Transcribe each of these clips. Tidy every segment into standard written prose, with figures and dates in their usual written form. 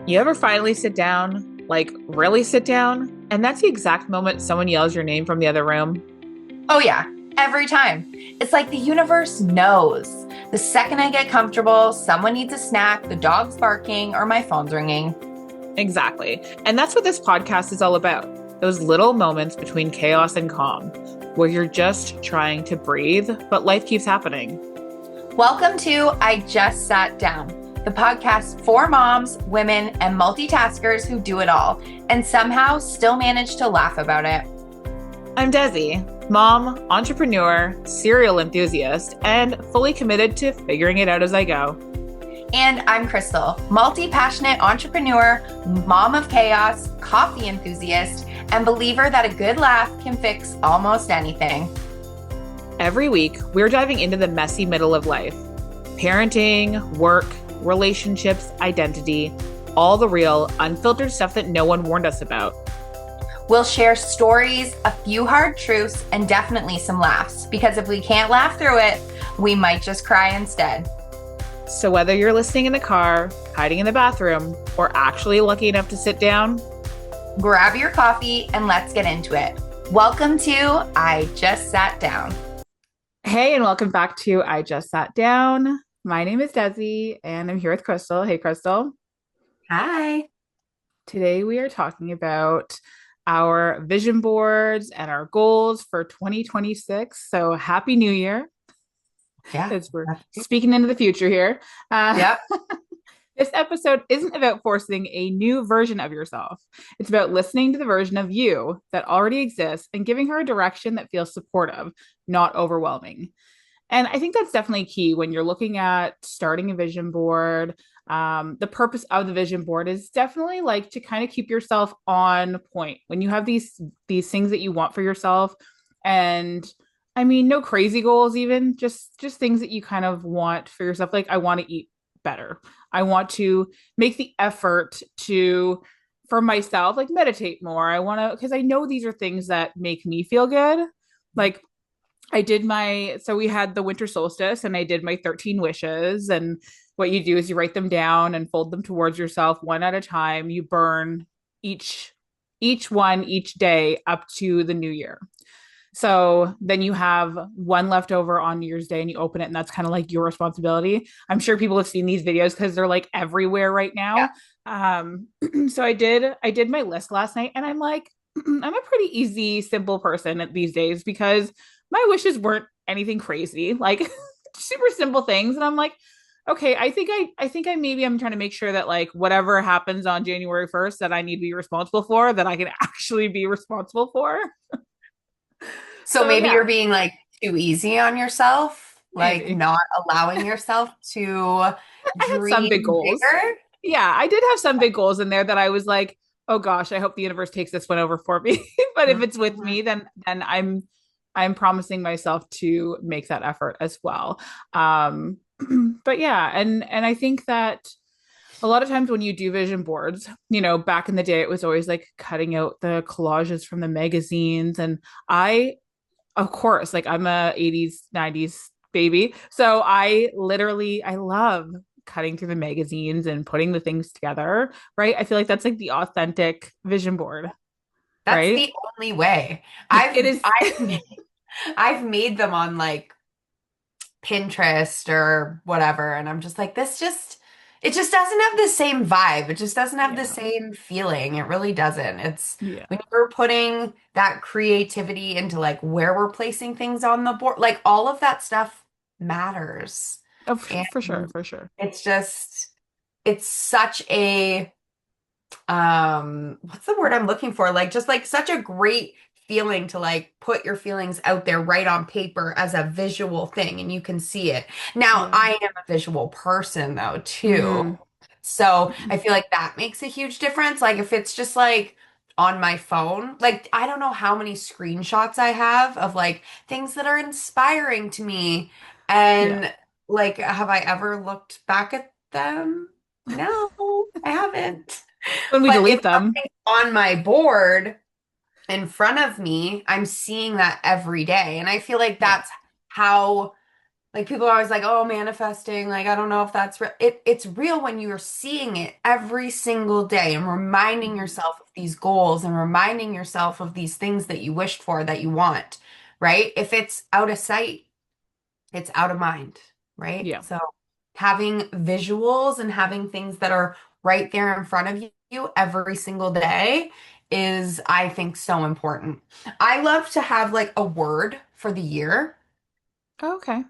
You ever finally sit down, like really sit down, and that's the exact moment someone yells your name from the other room? Oh, yeah, every time. It's like the universe knows. The second I get comfortable, someone needs a snack, the dog's barking, or my phone's ringing. Exactly. And that's what this podcast is all about. Those little moments between chaos and calm, where you're just trying to breathe, but life keeps happening. Welcome to I Just Sat Down, the podcast for moms, women, and multitaskers who do it all and somehow still manage to laugh about it. I'm Desi, mom, entrepreneur, serial enthusiast, and fully committed to figuring it out as I go. And I'm Crystal, multi-passionate entrepreneur, mom of chaos, coffee enthusiast, and believer that a good laugh can fix almost anything. Every week, we're diving into the messy middle of life: parenting, work, relationships, identity, all the real, unfiltered stuff that no one warned us about. We'll share stories, a few hard truths, and definitely some laughs, because if we can't laugh through it, we might just cry instead. So whether you're listening in the car, hiding in the bathroom, or actually lucky enough to sit down, grab your coffee and let's get into it. Welcome to I Just Sat Down. Hey, and welcome back to I Just Sat Down. My name is Desi, and I'm here with Crystal. Hey, Crystal. Hi. Today we are talking about our vision boards and our goals for 2026. So happy New Year, Yeah. as we're speaking into the future here. Yep. This episode isn't about forcing a new version of yourself. It's about listening to the version of you that already exists and giving her a direction that feels supportive, not overwhelming. And I think that's definitely key when you're looking at starting a vision board. The purpose of the vision board is definitely like to kind of keep yourself on point when you have these things that you want for yourself. And I mean, no crazy goals, even just things that you kind of want for yourself. Like, I want to eat better. I want to make the effort to, for myself, like meditate more. I want to, because I know these are things that make me feel good. Like, so we had the winter solstice and I did my 13 wishes. And what you do is you write them down and fold them towards yourself one at a time. You burn each one each day up to the new year. So then you have one left over on New Year's Day and you open it, and that's kind of like your responsibility. I'm sure people have seen these videos because they're like everywhere right Yeah. now. So I did my list last night, and I'm like, I'm a pretty easy, simple person at these days because my wishes weren't anything crazy, like super simple things. And I'm like, okay, I think I maybe I'm trying to make sure that like whatever happens on January 1st that I need to be responsible for, that I can actually be responsible for. So So maybe yeah, you're being like too easy on yourself, like maybe. not allowing yourself to I had some big dream goals. bigger. Yeah, I did have some big goals in there that I was like, oh gosh, I hope the universe takes this one over for me. But if it's with Mhm. me, then I'm promising myself to make that effort as well. Um, but yeah, and I think that a lot of times when you do vision boards, back in the day, it was always like cutting out the collages from the magazines. And I, of course, like I'm a 80s, 90s baby. So I love cutting through the magazines and putting the things together, right? I feel like that's like the authentic vision board, That's right? the only way. It I've is. I've I've made them on like Pinterest or whatever, and I'm just like, it just doesn't have the same vibe. It just doesn't have the Yeah. same feeling. It really doesn't. It's Yeah. when you're putting that creativity into like where we're placing things on the board, like all of that stuff matters. Oh, And for sure, for sure. it's just, it's such a what's the word I'm looking for, like just like such a great feeling to like put your feelings out there right on paper as a visual thing and you can see it. Now Yeah. I am a visual person though too, Mm. so I feel like that makes a huge difference. Like if it's just like on my phone, like I don't know how many screenshots I have of like things that are inspiring to me, Yeah. and like have I ever looked back at them? No, I haven't. When we But if delete them. something's on my board in front of me, I'm seeing that every day. And I feel like Yeah. that's how Like people are always like, "Oh, manifesting." Like I don't know if that's real. It's real when you're seeing it every single day and reminding Mhm. yourself of these goals and reminding yourself of these things that you wished for that you want, right? If it's out of sight, it's out of mind, right? Yeah. So having visuals and having things that are right there in front of you every single day is, I think, so important. I love to have like a word for the year, Okay.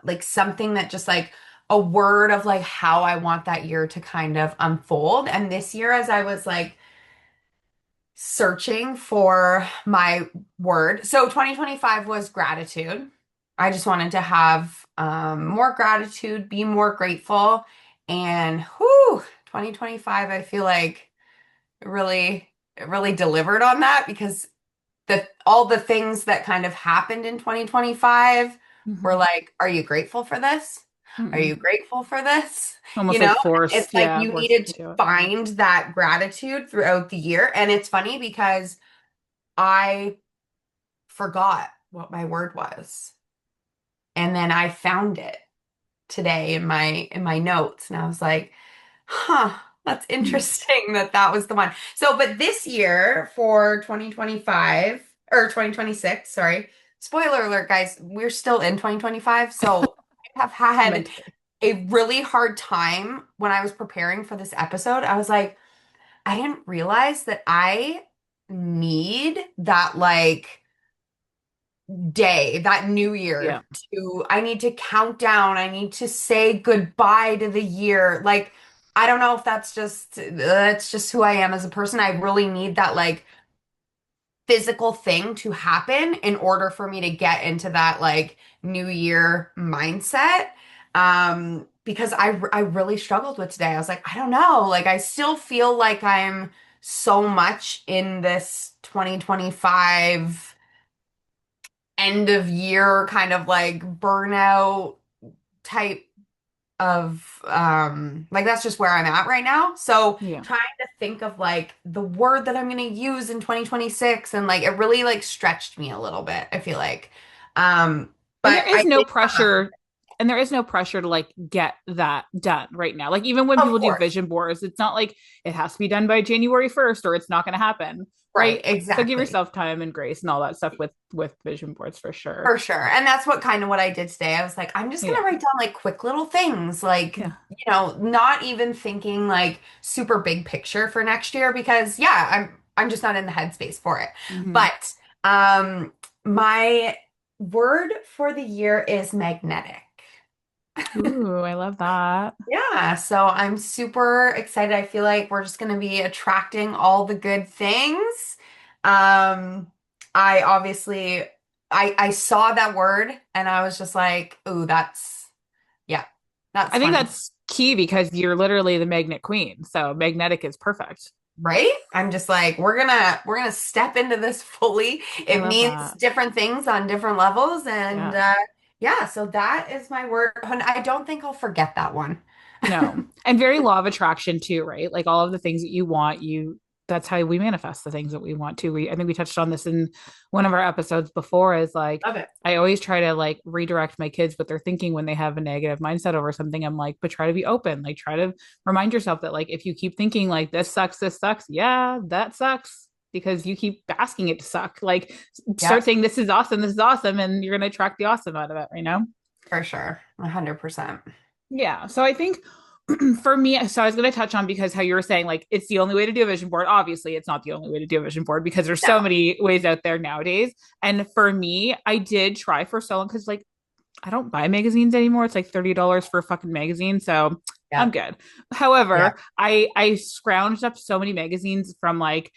like something that just like a word of like how I want that year to kind of unfold. And this year, as I was like searching for my word. So 2025 was gratitude. I just wanted to have more gratitude, be more grateful. And whew, 2025, I feel like it really delivered on that because all the things that kind of happened in 2025 were Hmm. like, are you grateful for this? Are you Mm-mm. grateful for this? Almost You like know, it's forced. like Yeah, you forced needed to into it. find that gratitude throughout the year. And it's funny because I forgot what my word was. And then I found it today in my notes and I was like, "Huh, that's interesting that that was the one." So, but this year for 2025 or 2026, sorry. Spoiler alert, guys, we're still in 2025. So, I have had Mentally. a really hard time when I was preparing for this episode. I was like, I didn't realize that I need that like day, that new year Yeah. to, I need to count down. I need to say goodbye to the year. Like, I don't know if that's just who I am as a person. I really need that like physical thing to happen in order for me to get into that like new year mindset. Because I really struggled with today. I was like, I don't know. Like, I still feel like I'm so much in this 2025 end of year kind of like burnout type of like that's just where I'm at right now. So Yeah. trying to think of like the word that I'm going to use in 2026 and like it really like stretched me a little bit, I feel like. And But there I is no think pressure. And there is no pressure to like get that done right now. Like even when of people do course. vision boards, it's not like it has to be done by January 1st or it's not going to happen. Right, Right. So give exactly. yourself time and grace and all that stuff with vision boards for sure. For sure. And that's what kind of what I did today. I was like, I'm just gonna Yeah. write down like quick little things, like, Yeah. not even thinking like super big picture for next year because yeah, I'm just not in the headspace for it. Hmm. But my word for the year is magnetic. Ooh, I love that. Yeah, so I'm super excited. I feel like we're just going to be attracting all the good things. Um, I obviously I saw that word and I was just like, "Ooh, yeah, I that's think funny." that's key because you're literally the magnet queen. So magnetic is perfect. Right? I'm just like, we're gonna step into this fully. I It love means that. different things on different levels and Yeah. yeah, so that is my word. And I don't think I'll forget that one. No. And very law of attraction too, right? Like all of the things that you want, that's how we manifest the things that we want to. I think we touched on this in one of our episodes before is like Love it. I always try to like redirect my kids what they're thinking when they have a negative mindset over something. I'm like, but try to be open. Like try to remind yourself that like if you keep thinking like this sucks, yeah, that sucks because you keep asking it to suck. Like start Yep, saying this is awesome, and you're gonna attract the awesome out of it, you know? for sure. 100%. Yeah. So I think for me, so I was going to touch on because how you were saying like it's the only way to do a vision board. Obviously, it's not the only way to do a vision board because there's so No. many ways out there nowadays. And for me, I did try for so long because like I don't buy magazines anymore. It's like $30 for a fucking magazine. So I'm Yep. good. Yep. However, I scrounged up so many magazines from like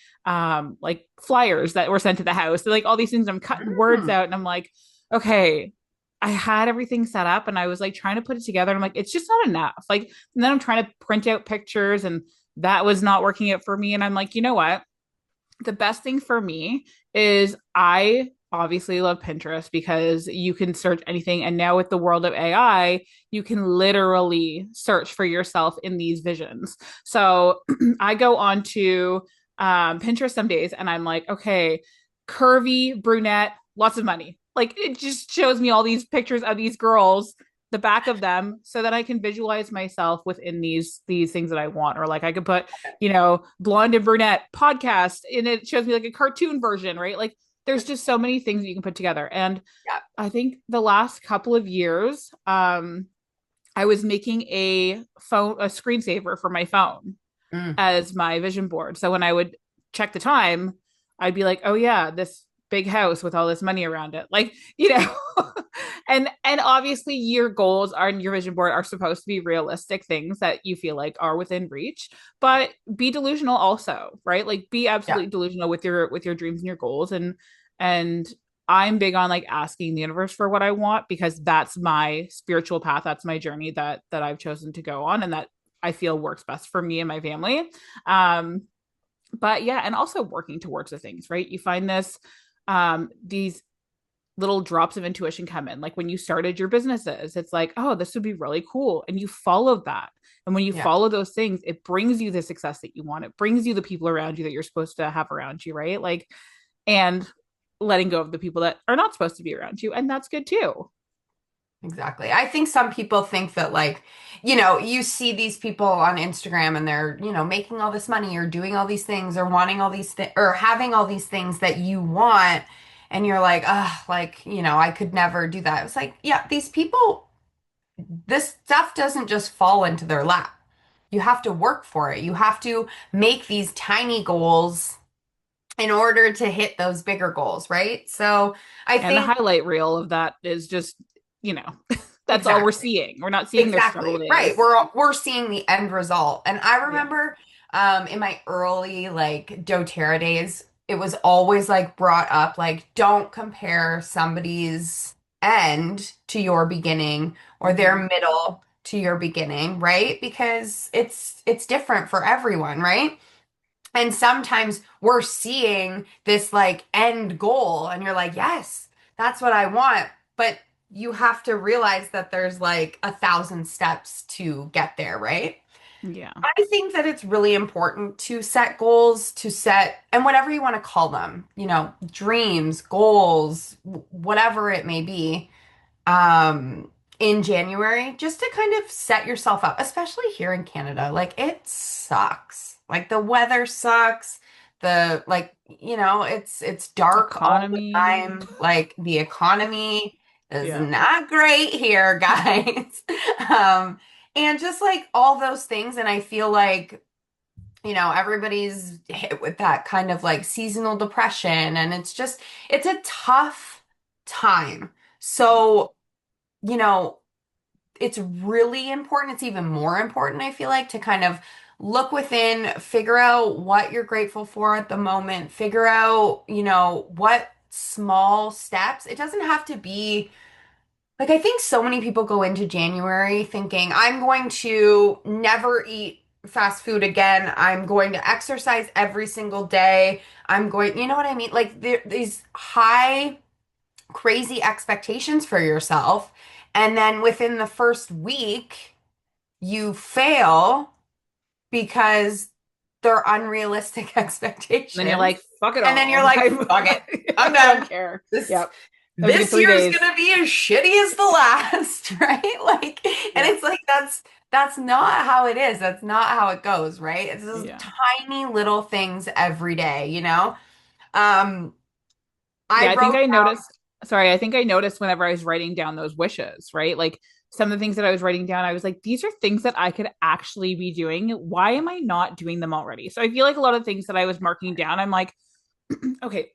flyers that were sent to the house. So, like all these things, I'm cutting words Mm. out and I'm like, okay, I had everything set up and I was like trying to put it together. And I'm like, it's just not enough. Like, and then I'm trying to print out pictures and that was not working out for me. And I'm like, you know what? The best thing for me is I obviously love Pinterest because you can search anything. And now with the world of AI, you can literally search for yourself in these visions. So I go on to Pinterest some days and I'm like, okay, curvy, brunette, lots of money. Like it just shows me all these pictures of these girls, the back of them, so that I can visualize myself within these things that I want. Or like I could put, blonde and brunette podcast, and it shows me like a cartoon version, right? Like there's just so many things that you can put together. And Yeah. I think the last couple of years, I was making a screensaver for my phone Mm, as my vision board. So when I would check the time, I'd be like, oh yeah, this big house with all this money around it. Like, and obviously your goals are your vision board are supposed to be realistic things that you feel like are within reach, but be delusional also, right? Like be yeah, absolutely delusional with your dreams and your goals. And I'm big on like asking the universe for what I want because that's my spiritual path. That's my journey that I've chosen to go on and that I feel works best for me and my family. Um, but yeah, and also working towards the things, right? You find these little drops of intuition come in. Like when you started your businesses, it's like, oh, this would be really cool. And you followed that. And when you yeah. follow those things, it brings you the success that you want. It brings you the people around you that you're supposed to have around you, right? Like, and letting go of the people that are not supposed to be around you. And that's good too. Exactly. I think some people think that like, you see these people on Instagram and they're, making all this money or doing all these things or wanting all these things or having all these things that you want. And you're like, like, I could never do that. It's like, yeah, these people, this stuff doesn't just fall into their lap. You have to work for it. You have to make these tiny goals in order to hit those bigger goals, right? So I And the think highlight reel of that is just, you know, that's all we're exactly. seeing. We're not seeing their struggle Exactly. Right. days. We're seeing the end result. And I Yeah. remember in my early like doTERRA days, it was always like brought up like don't compare somebody's end to your beginning or their Mm-hmm. middle to your beginning, right? Because it's different for everyone, right? And sometimes we're seeing this like end goal and you're like, yes, that's what I want. But you have to realize that there's like 1,000 steps to get there, right? Yeah. I think that it's really important to set goals, to set, and whatever you want to call them, dreams, goals, whatever it may be um in January just to kind of set yourself up, especially here in Canada. Like it sucks. Like the weather sucks. The like, it's dark all the Economy. time. Like the economy is Yeah. not great here, guys. Um and just like all those things and I feel like everybody's hit with that kind of like seasonal depression and it's a tough time. So you know, it's really important. It's even more important, I feel like, to kind of look within, figure out what you're grateful for at the moment, figure out, what small steps. It doesn't have to be like, I think so many people go into January thinking, I'm going to never eat fast food again. I'm going to exercise every single day. You know what I mean? Like, these high crazy expectations for yourself. And then within the first week, you fail because they're unrealistic And then you're expectations. like, fuck it And then you're all. like, fuck it. I'm I don't done. care. This Yep. That was a good this three year is days. gonna be as shitty as the last, right? Like, and Yeah. it's like that's not how it is. That's not how it goes, right? It's just Yeah. tiny little things every day. Um, I Yeah. wrote I think I noticed whenever I was writing down those wishes, right? Like some of the things that I was writing down, I was like, these are things that I could actually be doing. Why am I not doing them already? So I feel like a lot of things that I was marking down, I'm like, okay,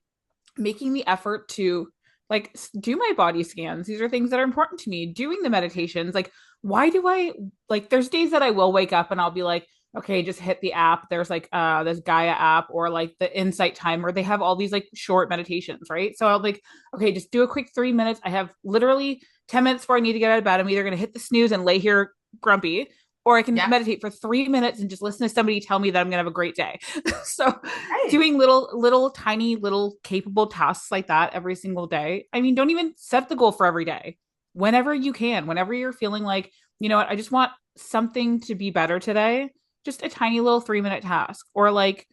making the effort to like do my body scans. These are things that are important to me. Doing the meditations, like why do I like there's days that I will wake up and I'll be like, okay, just hit the app. There's like this Gaia app or like the Insight Timer. They have all these like short meditations, right? So I'll like, okay, just do a quick 3 minutes. I have literally 10 minutes before I need to get out of bed. I'm either gonna hit the snooze and lay here grumpy, or I can yeah, meditate for 3 minutes and just listen to somebody tell me that I'm gonna have a great day. So right. doing little tiny little capable tasks like that every single day. I mean, don't even set the goal for every day. Whenever you can, whenever you're feeling like, you know what, I just want something to be better today, just a tiny little 3 minute task or like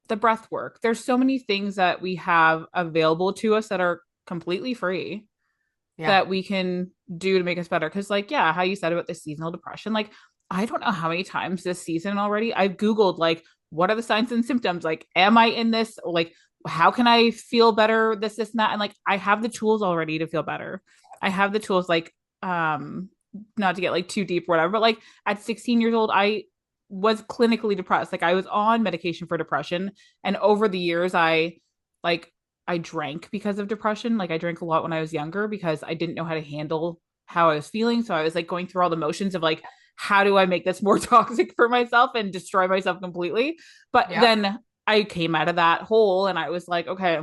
the breath work. There's so many things that we have available to us that are completely free Yeah. that we can do to make us better. Cause like, yeah, how you said about the seasonal depression, like I don't know how many times this season already I've Googled like what are the signs and symptoms? Like, am I in this? Like, how can I feel better? This, and that. And like I have the tools already to feel better. I have the tools like not to get like too deep or whatever, but like at 16 years old, I was clinically depressed. Like I was on medication for depression. And over the years, like I drank because of depression. Like I drank a lot when I was younger because I didn't know how to handle how I was feeling. So I was like going through all the motions of like, how do I make this more toxic for myself and destroy myself completely? But Yep. then I came out of that hole and I was like, okay,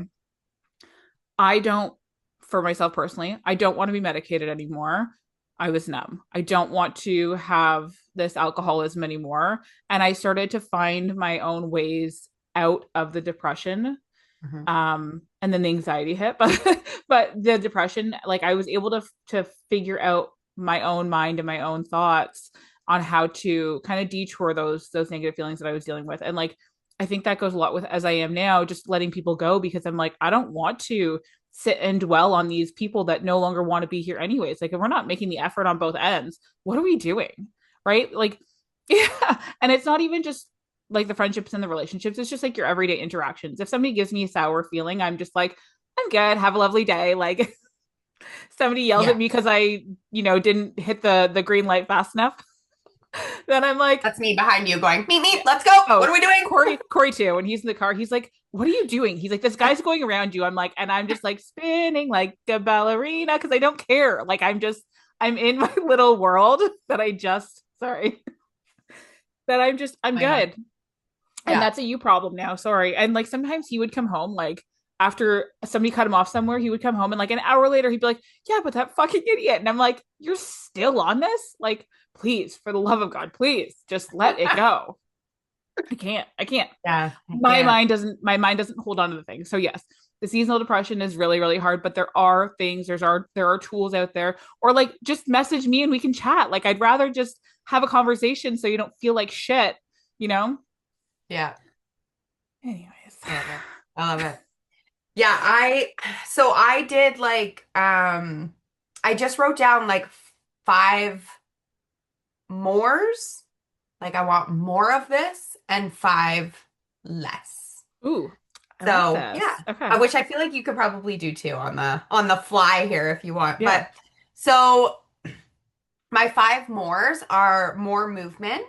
I don't, for myself personally, I don't want to be medicated anymore. I was numb. I don't want to have this alcoholism anymore. And I started to find my own ways out of the depression, Mhm. and then the anxiety hit, but the depression, like I was able to figure out my own mind and my own thoughts on how to kind of detour those negative feelings that I was dealing with. And like I think that goes a lot with as I am now, just letting people go because I'm like I don't want to sit and dwell on these people that no longer want to be here anyways. Like if we're not making the effort on both ends, what are we doing? Right? Like yeah, and it's not even just like the friendships and the relationships. It's just like your everyday interactions. If somebody gives me a sour feeling, I'm just like, I'm good. Have a lovely day. Like somebody yells Yeah. at me because didn't hit the green light fast enough. Then I'm like, That's me behind you going, meet yeah. me, let's go. What Oh, are we doing? Corey too. When he's in the car, he's like, what are you doing? He's like, this guy's going around you. I'm like, and I'm just like spinning like a ballerina because I don't care. Like I'm in my little world that I just sorry that I'm I know. good. And Yeah. that's a you problem now. Sorry. And like sometimes he would come home like after somebody cut him off somewhere, he would come home and like an hour later he'd be like, yeah, but that fucking idiot. And I'm like, you're still on this? Like, please, for the love of God, please just let it go. I can't. Yeah, I can't. My mind doesn't hold on to the thing. So yes, the seasonal depression is really, really hard, but there are things, there are tools out there. Or like just message me and we can chat. Like I'd rather just have a conversation so you don't feel like shit, you know? Yeah. Anyways. I love it. I love it. Yeah, so I did like I just wrote down like five mores. Like I want more of this and five less. Ooh, I like So yeah, this. Okay. which I feel like you could probably do too on the fly here if you want. Yeah. But so my five mores are more movement.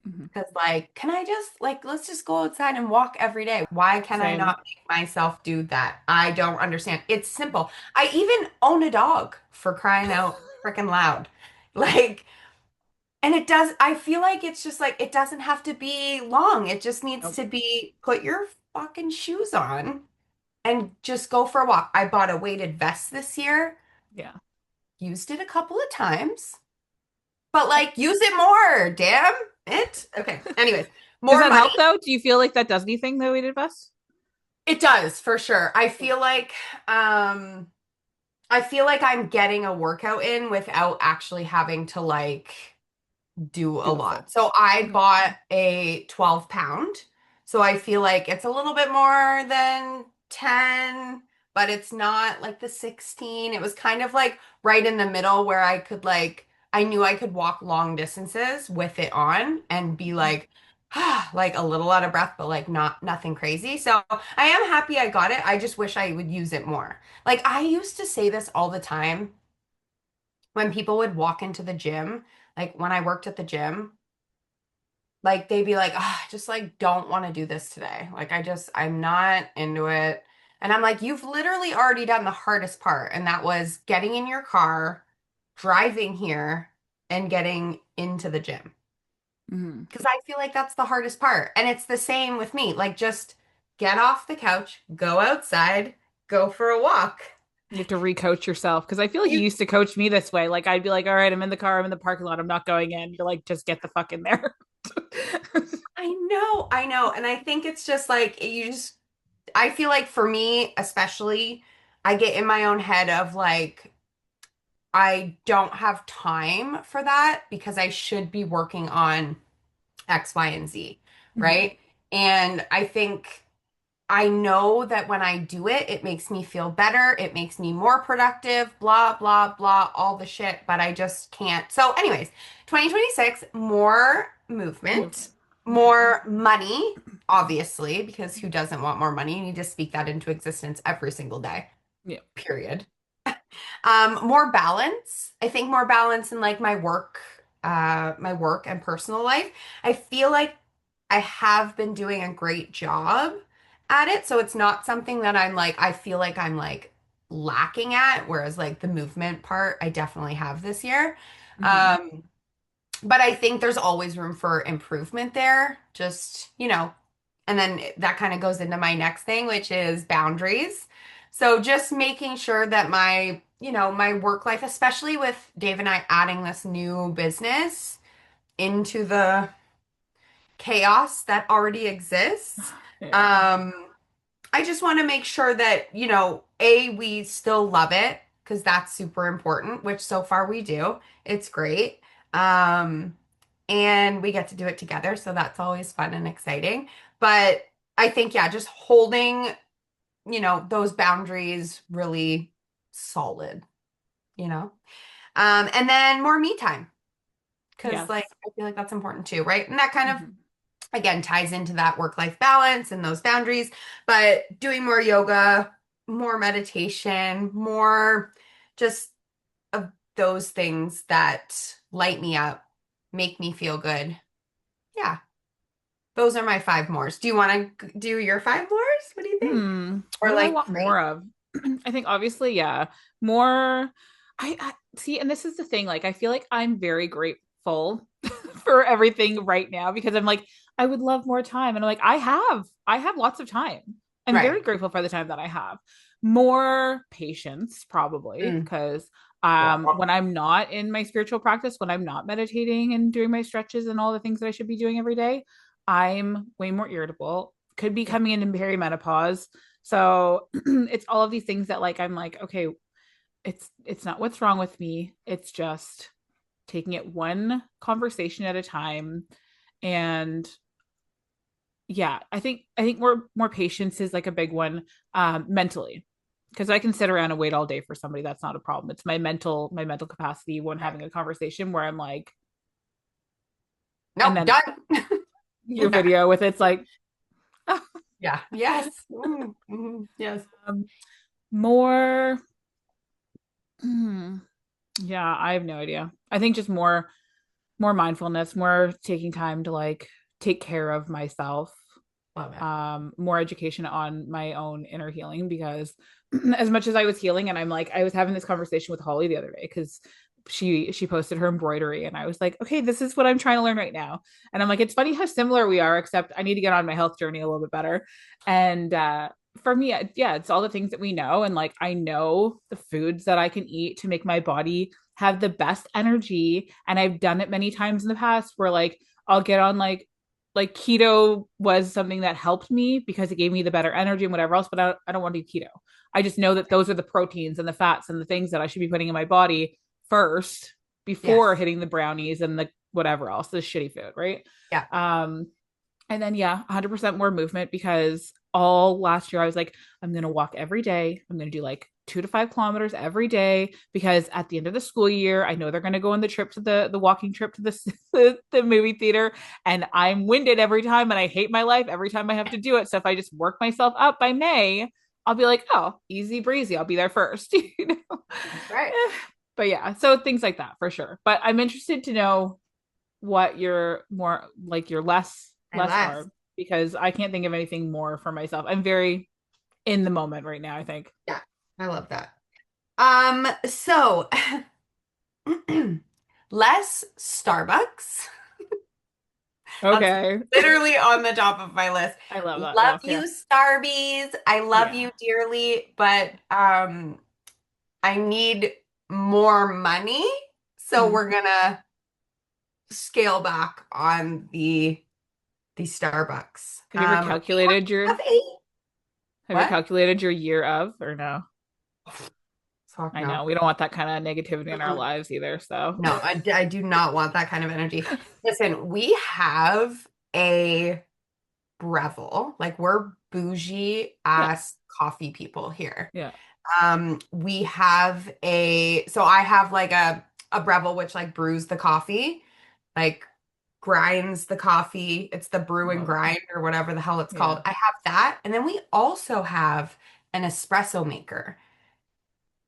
Mhm. Because, like, can I just, like, let's just go outside and walk every day? Why can I Same. not make myself do that? I don't understand. It's simple. I even own a dog for crying out freaking loud. Like, and it does, I feel like it's just like, it doesn't have to be long. It just needs Nope. to be put your fucking shoes on and just go for a walk. I bought a weighted vest this year, Yeah. used it a couple of times, but like, use it more. Damn it. Okay. Anyways, Does more that money. help though? Do you feel like that does anything that we did best? It does for sure. Um I feel like I'm getting a workout in without actually having to like do a Do the full. lot. So I Okay. bought a 12 pound. So I feel like it's a little bit more than 10, but it's not like the 16. It was kind of like right in the middle where I could like, I knew I could walk long distances with it on and be like, like a little out of breath, but like nothing crazy. So I am happy I got it. I just wish I would use it more. Like I used to say this all the time when people would walk into the gym, like when I worked at the gym, like they'd be like, oh, I just like don't want to do this today. Like I'm not into it. And I'm like, you've literally already done the hardest part, and that was getting in your car, driving here, and getting into the gym. Mm-hmm. Because I feel like that's the hardest part. And it's the same with me. Like just get off the couch, go outside, go for a walk. You have to recoach yourself because I feel like you You used to coach me this way. Like I'd be like, all right, I'm in the car, I'm in the parking lot, I'm not going in. You're like, just get the fuck in there. I know. And I think it's just like you just I feel like for me, especially, I get in my own head of like, I don't have time for that because I should be working on X, Y, and Z, Mhm. right? And I think I know that when I do it, it makes me feel better. It makes me more productive, blah, blah, blah, all the shit, but I just can't. So, anyways, 2026, more movement, Movement. Okay. more money, obviously, because who doesn't want more money? You need to speak that into existence every single day, Yeah. period. More balance. I think more balance in like my work and personal life. I feel like I have been doing a great job at it. So it's not something that I feel like I'm like lacking at, whereas like the movement part, I definitely have this year. Hmm. Um, but I think there's always room for improvement there. Just, and then that kind of goes into my next thing, which is boundaries. So just making sure that my work life, especially with Dave and I adding this new business into the chaos that already exists. Yeah. Um, I just want to make sure that, we still love it because that's super important, which so far we do. It's great. Um, and we get to do it together, so that's always fun and exciting. But I think, yeah, just holding, those boundaries really solid, you know? And then more me time because, like, Yes. I feel like that's important too, right? And that kind of Hmm. again ties into that work-life balance and those boundaries, but doing more yoga, more meditation, more just of those things that light me up, make me feel good. Yeah, those are my five mores. Do you want to do your five mores? What do you think? What Or do I like want three? more of? I think obviously, yeah, more. I see, and this is the thing. Like, I feel like I'm very grateful for everything right now because I'm like, I would love more time, and I'm like, I have lots of time. I'm very Right. grateful for the time that I have. More patience, probably, Mm. because Yeah. when I'm not in my spiritual practice, when I'm not meditating and doing my stretches and all the things that I should be doing every day, I'm way more irritable. Could be Yeah. coming into perimenopause. So it's all of these things that like I'm like, okay, it's not what's wrong with me. It's just taking it one conversation at a time. And yeah, I think more patience is like a big one mentally. Because I can sit around and wait all day for somebody. That's not a problem. It's my mental capacity when Right. having a conversation where I'm like, and Nope, then done. your Yeah. video with it's like Yeah. Yes. Yes. um, more. Hmm, yeah, I have no idea. I think just more mindfulness, more taking time to like take care of myself, Love it. more education on my own inner healing because as much as I was healing and I'm like I was having this conversation with Holly the other day because she posted her embroidery and I was like, okay, this is what I'm trying to learn right now. And I'm like, it's funny how similar we are, except I need to get on my health journey a little bit better. And for me, yeah, it's all the things that we know. And like I know the foods that I can eat to make my body have the best energy. And I've done it many times in the past where like I'll get on like keto was something that helped me because it gave me the better energy and whatever else, but I don't want to do keto. I just know that those are the proteins and the fats and the things that I should be putting in my body first before Yes. hitting the brownies and the whatever else, the shitty food, right? Yeah. Um, and then yeah, 100% more movement because all last year I was like, I'm gonna walk every day. I'm gonna do like 2 to 5 kilometers every day because at the end of the school year, I know they're gonna go on the trip to the walking trip to the movie theater, and I'm winded every time, and I hate my life every time I have to do it. So if I just work myself up by May, I'll be like, oh, easy breezy. I'll be there first, you know. That's right. But yeah, so things like that for sure. But I'm interested to know what your more like your I less last. are because I can't think of anything more for myself. I'm very in the moment right now, I think. Yeah. I love that. So less Starbucks. That's Okay. literally on the top of my list. I love that Love though. Yeah. you, Starbies. I love Yeah. you dearly, but I need more money. So Mm. we're gonna scale back on the Starbucks. Have you ever Do you calculated your have coffee? What? year of or no? Fuck I no. know we don't want that kind of negativity in our Mm-mm. lives either. So No, I do not want that kind of energy. Listen, we have a Breville. Like we're bougie Yeah. ass coffee people here. Yeah. We have so I have like a Breville which like brews the coffee, like grinds the coffee. It's the brew and Love it. grind or whatever the hell it's Yeah. called. I have that. And then we also have an espresso maker,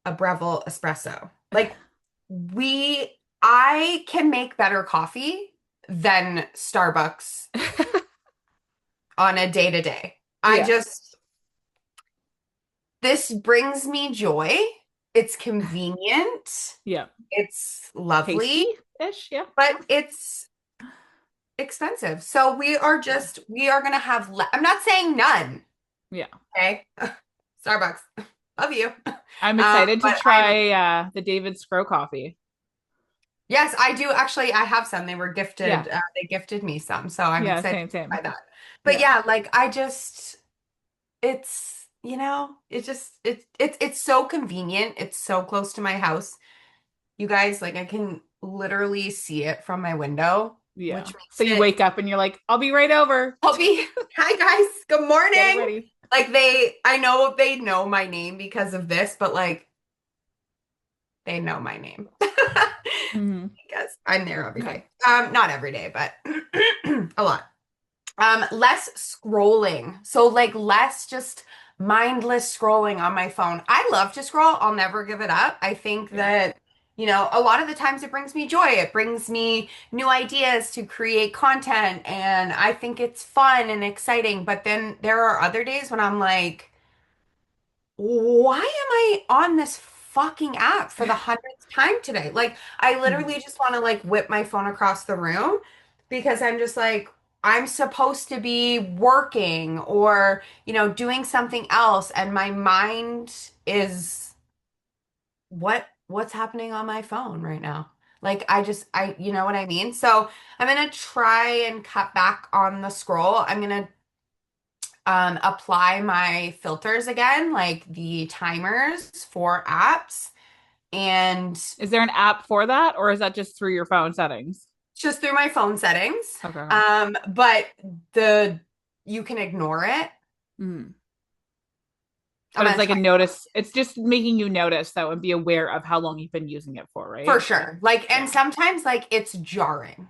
a Breville espresso. Like I can make better coffee than Starbucks on a day to day. I Yeah. just, this brings me joy. It's convenient. Yeah. It's lovely, Tasty-ish. Yeah. but it's expensive. So we are going to have, I'm not saying none. Yeah. Okay. Starbucks. Love you. I'm excited to But I'm, try the David Scrow coffee. yes, I do actually, I have some. They were Yeah. gifted, they gifted me some. So I'm Yeah. excited Same. to try Same. that. But Yeah. yeah, like I just, it's, it's just it's so convenient. It's so close to my house. You guys, like I can literally see it from my window, Yeah. which makes So you it wake up and you're like, I'll be right over. I'll be hi guys, good Get it morning. ready. Like I know they know my name because of this, but like they know my name. Hmm. Because I'm there every Okay. day. Not every day, but a lot. Less scrolling. So like less just mindless scrolling on my phone. I love to scroll. I'll never give it up. I think Yeah. that, a lot of the times it brings me joy. It brings me new ideas to create content, and I think it's fun and exciting. But then there are other days when I'm like, why am I on this fucking app for the hundredth time today? Like, I Mhm. literally just want to like whip my phone across the room because I'm just like, I'm supposed to be working or, doing something else. And my mind is what's happening on my phone right now? Like, you know what I mean? So I'm gonna try and cut back on the scroll. I'm gonna apply my filters again, like the timers for apps, and Is there an app for that, or is that just through your phone settings? just through my phone settings. Okay. But the you can ignore it. Mhm. I'm But it's gonna like a try notice. It's just making you notice that and be aware of how long you've been using it for, for right? sure. Like, and Yeah. sometimes like it's jarring.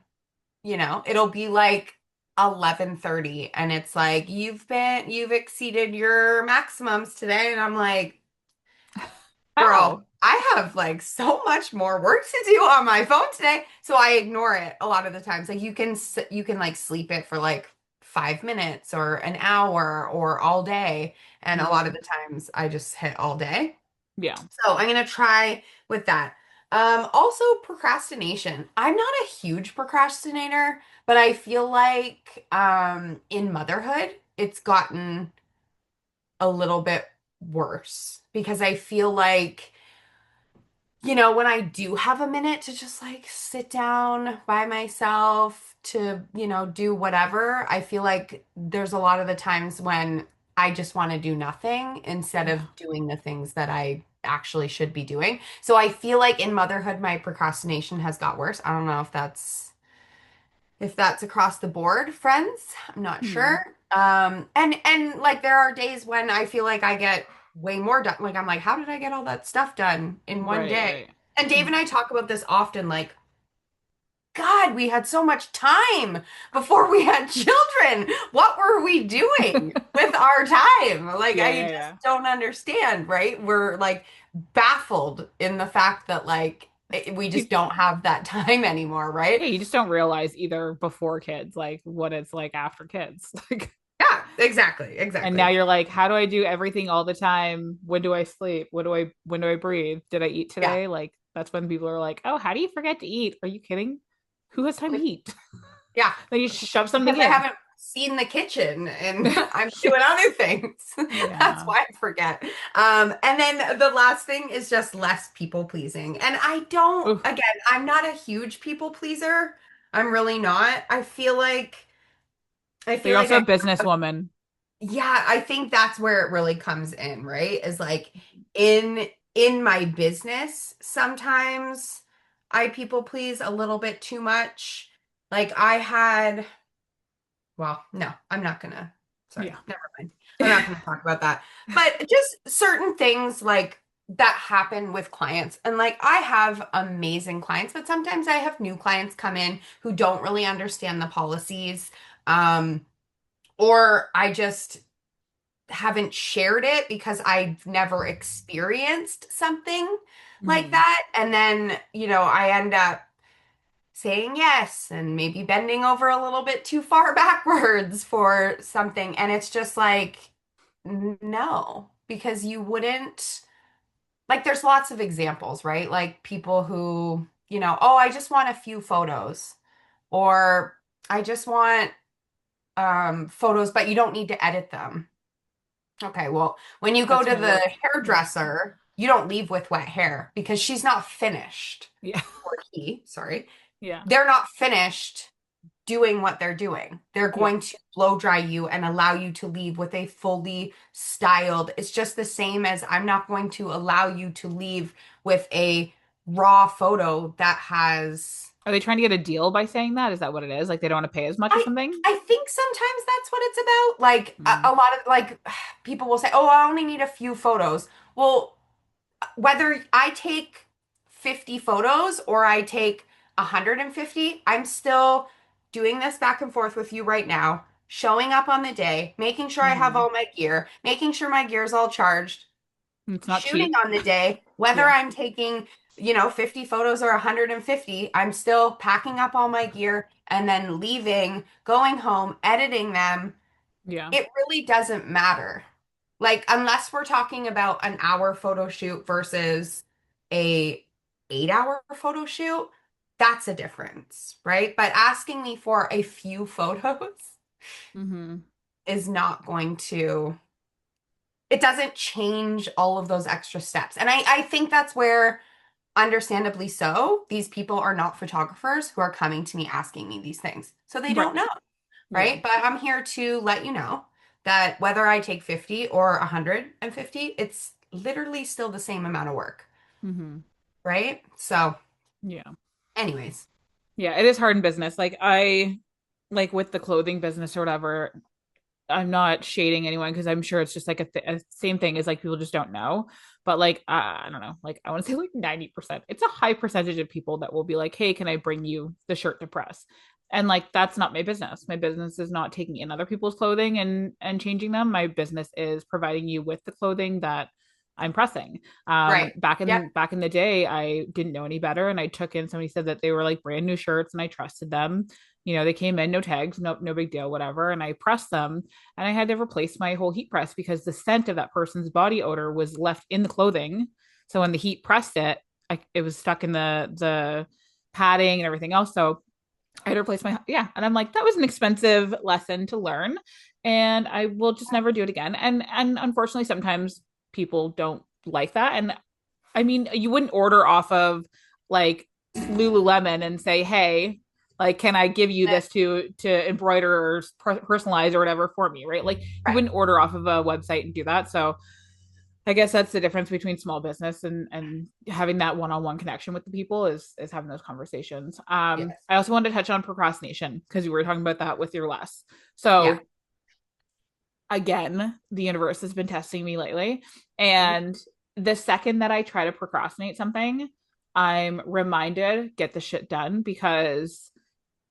It'll be like 11:30 and it's like you've exceeded your maximums today, and I'm like, How? girl, I have like so much more work to do on my phone today. So I ignore it a lot of the times. Like you can like sleep it for like 5 minutes or an hour or all day. And a lot of Hmm. the times I just hit all day. Yeah. So I'm gonna try with that. Also procrastination. I'm not a huge procrastinator, but I feel like in motherhood it's gotten a little bit worse because I feel like when I do have a minute to just like sit down by myself to, do whatever, I feel like there's a lot of the times when I just want to do nothing instead Yeah. of doing the things that I actually should be doing. So I feel like in motherhood, my procrastination has got worse. I don't know if that's across the board, friends. I'm not Hmm. sure. And like there are days when I feel like I get way more done. Like I'm like, how did I get all that stuff done in one Right, day? right. And Dave and Hmm. I talk about this often, like, God, we had so much time before we had children. What were we doing with our time? Like, Yeah, I yeah, just yeah. don't understand, right? We're like baffled in the fact that like we You, just don't have that time anymore, right? yeah, you just don't realize either before kids, like what it's like after kids. Like, Yeah, exactly, and now exactly. you're like, how do I do everything all the time? When do I sleep? When do I breathe? Did I eat Yeah. today? Like that's when people are like, oh, how do you forget to eat? Are you kidding? Who has time to Like, eat? yeah, Then you shove because something I in. haven't seen the kitchen and I'm doing other things. That's Yeah. why I forget. And then the last thing is just less people pleasing. And Oof. again, I'm not a huge people pleaser. I'm really not. I But feel you're like also a businesswoman. yeah, I think that's where it really comes in, right? Is like in in my business, sometimes I people please a little bit too much. Like I had Well, no, I'm not gonna. Yeah. Sorry, never mind. I'm not gonna talk about that. But just certain things like that happen with clients. And like I have amazing clients, but sometimes I have new clients come in who don't really understand the policies. Um, or I just haven't shared it because I've never experienced something like Hmm. that. And then, I end up saying yes and maybe bending over a little bit too far backwards for something. And it's just like, no, because you wouldn't, like, there's lots of examples, right? Like people who, oh, I just want a few photos, or I just want photos, but you don't need to edit them. Okay, well, when you go That's to my the work. Yeah. hairdresser, you don't leave with wet hair because she's not finished. Yeah. Or he, sorry. Yeah. They're not finished doing what they're doing. They're Yeah. going to blow dry you and allow you to leave with a fully styled. It's just the same as I'm not going to allow you to leave with a raw photo that has Are they trying to get a deal by saying that? Is that what it is? Like they don't want to pay as much or I something? I think sometimes that's what it's about. Like a Mm. lot of like people will say, "Oh, I only need a few photos." Well, whether I take 50 photos or I take 150, I'm still doing this back and forth with you right now, showing up on the day, making sure I have Hmm. all my gear, making sure my gear is all charged, It's not shooting cheap. on the day, whether Yeah. I'm taking, 50 photos or 150, I'm still packing up all my gear and then leaving, going home, editing them. Yeah. It really doesn't matter. Like, unless we're talking about an hour photo shoot versus a 8-hour photo shoot, that's a difference, right? But asking me for a few photos Hmm. is not going to, it doesn't change all of those extra steps. And I think that's where, understandably so, these people are not photographers who are coming to me asking me these things. So they Right. don't know. Yeah. Right? But I'm here to let you know that whether I take 50 or 150, it's literally still the same amount of work, Hmm. right? So, Yeah. anyways, Yeah. It is hard in business. Like with the clothing business or whatever, I'm not shading anyone because I'm sure it's just like a same thing as like people just don't know. But like, I don't know, like I want to say like 90%. It's a high percentage of people that will be like, hey, can I bring you the shirt to press? And like, that's not my business. My business is not taking in other people's clothing and changing them. My business is providing you with the clothing that I'm pressing. right. Yep. Back in the day, I didn't know any better, and I took in somebody said that they were like brand new shirts, and I trusted them. They came in, no tags, no big deal, whatever. And I pressed them, and I had to replace my whole heat press because the scent of that person's body odor was left in the clothing. So when the heat pressed it, it was stuck in the padding and everything else. So I had to replace my yeah, and I'm like, that was an expensive lesson to learn, and I will just never do it again. And unfortunately, sometimes people don't like that. And I mean, you wouldn't order off of like Lululemon and say, hey, like, can I give you this to embroider or personalize or whatever for me, right? Like, you Right. wouldn't order off of a website and do that. So I guess that's the difference between small business and having that one-on-one connection with the people is having those conversations. Yes. I also wanted to touch on procrastination because you were talking about that with your less. Yeah. So again, the universe has been testing me lately. Mhm. And the second that I try to procrastinate something, I'm reminded, get the shit done because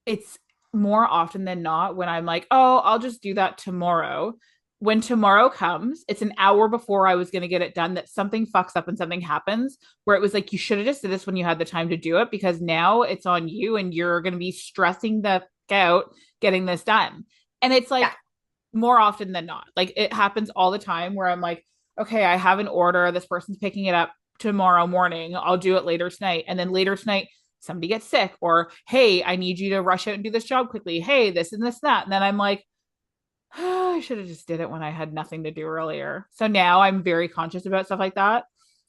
it's more often than not when I'm like, oh, I'll just do that tomorrow. When tomorrow comes, it's an hour before I was going to get it done that something fucks up and something happens where it was like, you should have just did this when you had the time to do it because now it's on you and you're going to be stressing the out getting this done. And it's Yeah. like, more often than not. Like it happens all the time where I'm like, okay, I have an order. This person's picking it up tomorrow morning. I'll do it later tonight. And then later tonight, somebody gets sick, or hey, I need you to rush out and do this job quickly. Hey, this and this, and that. And then I'm like, oh, I should have just did it when I had nothing to do earlier. So now I'm very conscious about stuff like that.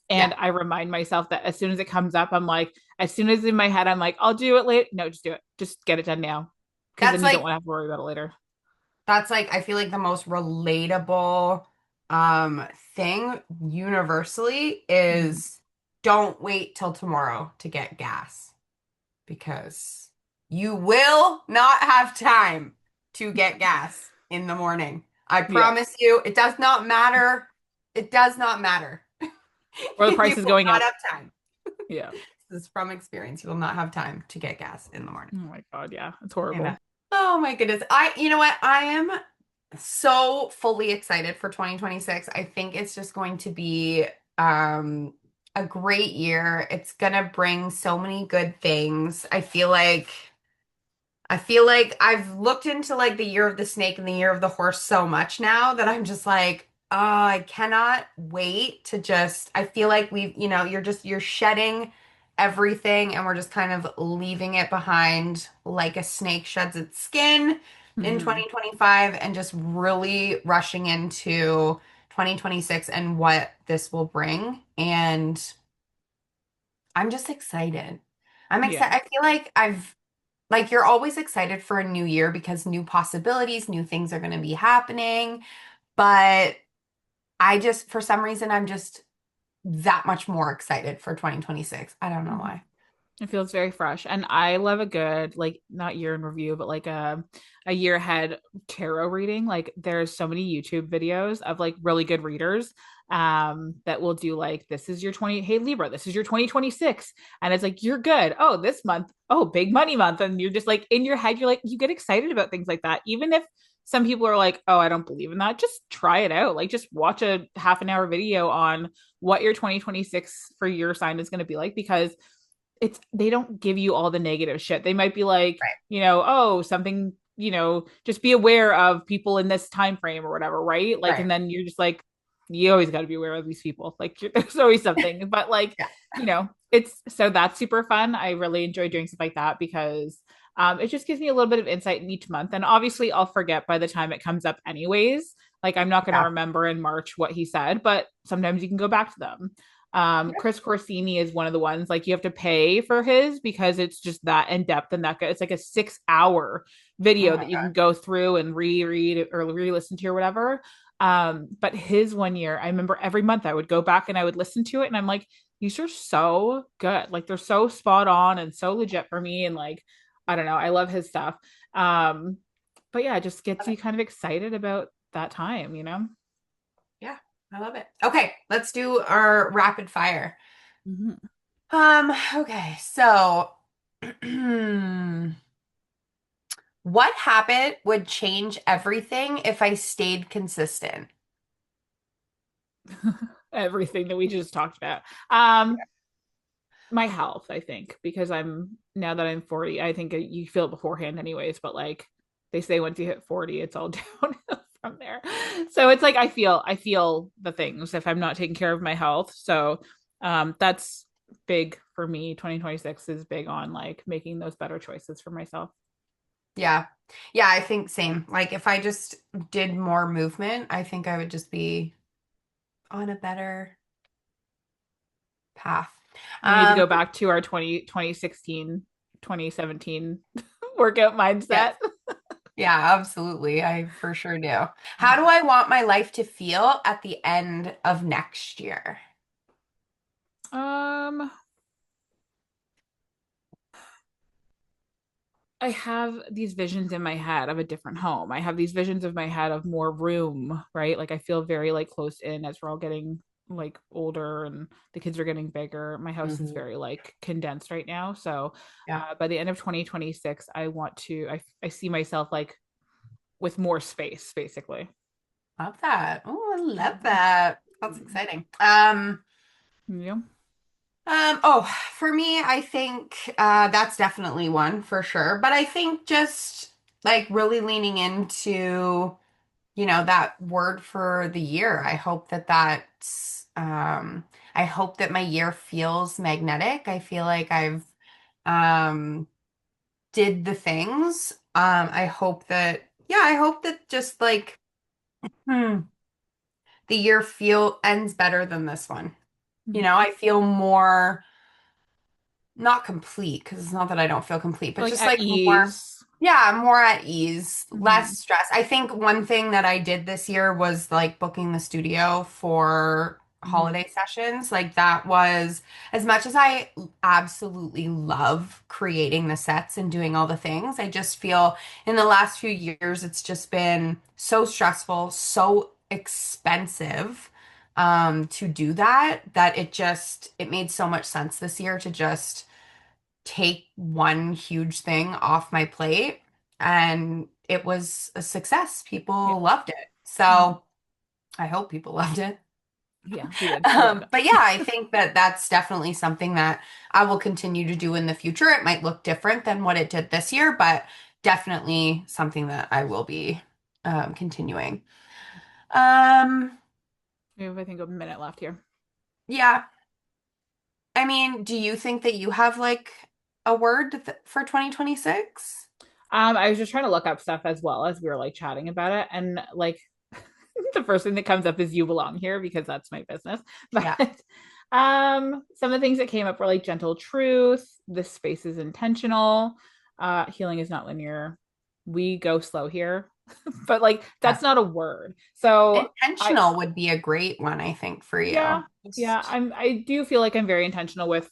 Yeah. And I remind myself that as soon as it comes up, I'm like, as soon as in my head, I'm like, I'll do it later. No, just do it. Just get it done now. Because That's then you don't like, want to have to worry about it later. I feel like the most relatable thing universally Mm-hmm. is don't wait till tomorrow to get gas because you will not have time. to get gas in the morning. I Yeah. promise you, it does not matter. It does not matter. Or the You price is will going not up. have time. Yeah. This is from experience. You will not have time to get gas in the morning. Oh my God. Yeah. It's I know. horrible. Oh my goodness. You know what? I am so fully excited for 2026. I think it's just going to be um a great year. It's gonna bring so many good things. I feel like I've looked into like the year of the snake and the year of the horse so much now that I'm just like, oh, I cannot wait to just, I feel like you're shedding everything and we're just kind of leaving it behind like a snake sheds its skin in Hmm. 2025 and just really rushing into 2026 and what this will bring. And I'm just excited. I'm Yeah. excited. I feel like you're always excited for a new year because new possibilities, new things are going to be happening. But for some reason, I'm just that much more excited for 2026. I don't know Mhm. why. It feels very fresh. And I love a good, like, not year in review, but like a year ahead tarot reading. Like, there's so many YouTube videos of like really good readers that will do like, this is your 20, hey Libra, this is your 2026. And it's like, you're good. Oh, this month, oh, big money month. And you're just like in your head, you're like, you get excited about things like that. Even if some people are like, oh, I don't believe in that, just try it out. Like, just watch a half an hour video on what your 2026 for your sign is going to be like, because it's they don't give you all the negative shit. They might be like, Right, oh, something, just be aware of people in this time frame or whatever, right? Like, right. and then you're just like, you always got to be aware of these people. Like, there's always something, but like, Yeah. it's so that's super fun. I really enjoy doing stuff like that because it just gives me a little bit of insight in each month. And obviously, I'll forget by the time it comes up, anyways. Like, I'm not going to Yeah. remember in March what he said, but sometimes you can go back to them. Chris Corsini is one of the ones like you have to pay for his because it's just that in depth and that good. It's like a 6 hour Oh video my that you can God. go through and reread or re-listen to or whatever. But his one year, I remember every month I would go back and I would listen to it, and I'm like, these are so good. Like, they're so spot on and so legit for me. And like, I don't know, I love his stuff. Um, but yeah, it just gets Love it. you kind of excited about that time. Yeah, I love it. Okay, let's do our rapid fire. Mm-hmm. Okay, so what habit would change everything if I stayed consistent? Everything that we just talked about. Um, my health, I think, because I'm now that I'm 40, I think you feel it beforehand anyways, but like they say once you hit 40, it's all downhill from there. So it's like I feel the things if I'm not taking care of my health. So that's big for me. 2026 is big on like making those better choices for myself. Yeah. Yeah, I think same. Like if I just did more movement, I think I would just be on a better path. We need to Um, go back to our 2016, 2017 workout yes. mindset. Yeah, absolutely. I for sure do. How do I want my life to feel at the end of next year? Um, I have these visions in my head of a different home. I have these visions of my head of more room, right? Like I feel very like close in as we're all getting like older and the kids are getting bigger. My house is Hmm. very like condensed right now. So Yeah. by the end of 2026, I see myself like with more space, basically. Love that. Oh, I love Mhm. that. That's exciting. Yeah. Oh, for me, I think that's definitely one for sure. But I think just like really leaning into, that word for the year. I hope that my year feels magnetic. I feel like I've um, did the things. I hope that just like the year feel ends better than this one. Mhm. I feel more not complete because it's not that I don't feel complete, but Like just at like more, ease. yeah, more at ease, Hmm. less stress. I think one thing that I did this year was like booking the studio for Hmm. holiday sessions. Like that was, as much as I absolutely love creating the sets and doing all the things, I just feel in the last few years it's just been so stressful, so expensive to do that it made so much sense this year to just take one huge thing off my plate, and it was a success. Yeah. People loved it. Mhm. So I hope people loved it. Yeah, we did. We loved But yeah, it. I think that that's definitely something that I will continue to do in the future. It might look different than what it did this year, but definitely something that I will be continuing. Um, We have, I think, a minute left here. yeah. I mean, do you think that you have like a word for 2026? I was just trying to look up stuff as well as we were like chatting about it. And like the first thing that comes up is you belong here because that's my business. Yeah. But some of the things that came up were like gentle truth, this space is intentional, healing is not linear. We go slow here. But like that's Yes. not a word. So I Intentional would be a great one, I think, for yeah, you. yeah, Just, I do feel like I'm very intentional with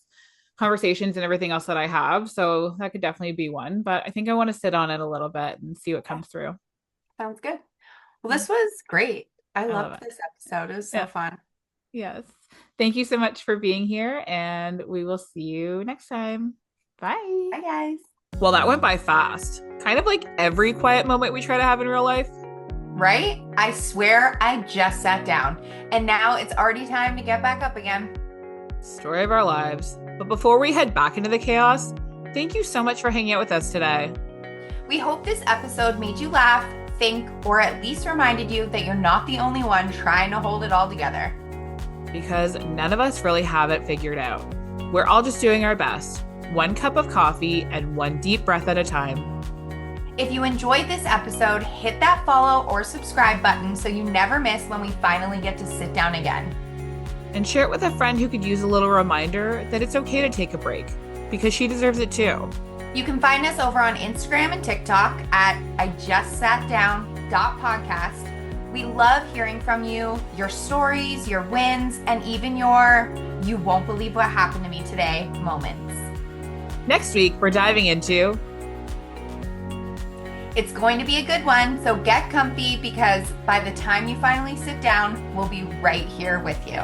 conversations and everything else that I have. So that could definitely be one. But I think I want to sit on it a little bit and see what yeah, comes through. sounds good. Well, Yeah, this was great. I I love loved it. this episode. It was so Yeah. fun. Yes. Thank you so much for being here, and we will see you next time. Bye. Bye, guys. Well, that went by fast. Kind of like every quiet moment we try to have in real life. Right? I swear I just sat down, and now it's already time to get back up again. Story of our lives. But before we head back into the chaos, thank you so much for hanging out with us today. We hope this episode made you laugh, think, or at least reminded you that you're not the only one trying to hold it all together. Because none of us really have it figured out. We're all just doing our best, one cup of coffee and one deep breath at a time. If you enjoyed this episode, hit that follow or subscribe button so you never miss when we finally get to sit down again. And share it with a friend who could use a little reminder that it's okay to take a break, because she deserves it too. You can find us over on Instagram and TikTok at ijustsatdown.podcast. We love hearing from you, your stories, your wins, and even your "you won't believe what happened to me today" moments. Next week, we're diving into It's going to be a good one, so get comfy because by the time you finally sit down, we'll be right here with you.